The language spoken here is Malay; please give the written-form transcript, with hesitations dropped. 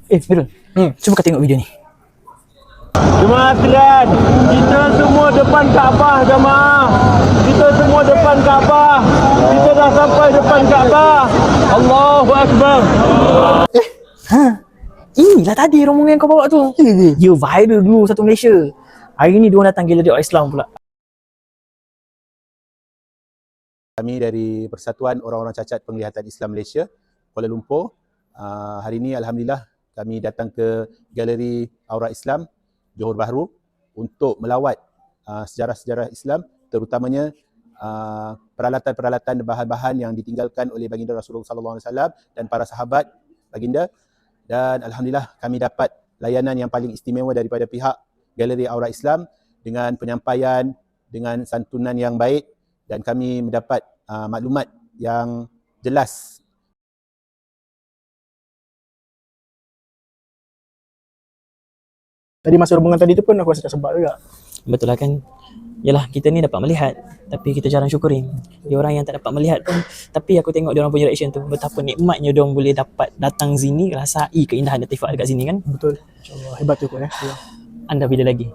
Mirul, cuba kau tengok video ni. Jemaah sekalian, kita semua depan Kaabah jemaah. Kita semua depan Kaabah. Kita dah sampai depan Kaabah. Allahu Akbar. Inilah tadi rombongan kau bawa tu. Ya, viral dulu satu Malaysia. Hari ni diorang datang galeri orang Islam pula. Kami dari Persatuan Orang-Orang Cacat Penglihatan Islam Malaysia, Kuala Lumpur. Hari ini Alhamdulillah kami datang ke Galeri Aura Islam, Johor Bahru untuk melawat sejarah-sejarah Islam, terutamanya peralatan-peralatan dan bahan-bahan yang ditinggalkan oleh baginda Rasulullah SAW dan para sahabat baginda. Dan Alhamdulillah kami dapat layanan yang paling istimewa daripada pihak Galeri Aura Islam dengan penyampaian, dengan santunan yang baik, dan kami mendapat maklumat yang jelas. Tadi masa rombongan tadi tu pun aku rasa tak sebab juga. Betul lah kan. Yalah, kita ni dapat melihat tapi kita jarang syukuri. Dia orang yang tak dapat melihat pun, tapi aku tengok dia orang punya reaction tu, betapa nikmatnya dia orang boleh dapat datang sini, rasai keindahan Latifah dekat sini kan. Betul. InsyaAllah hebat tu kot ya. Anda bila lagi?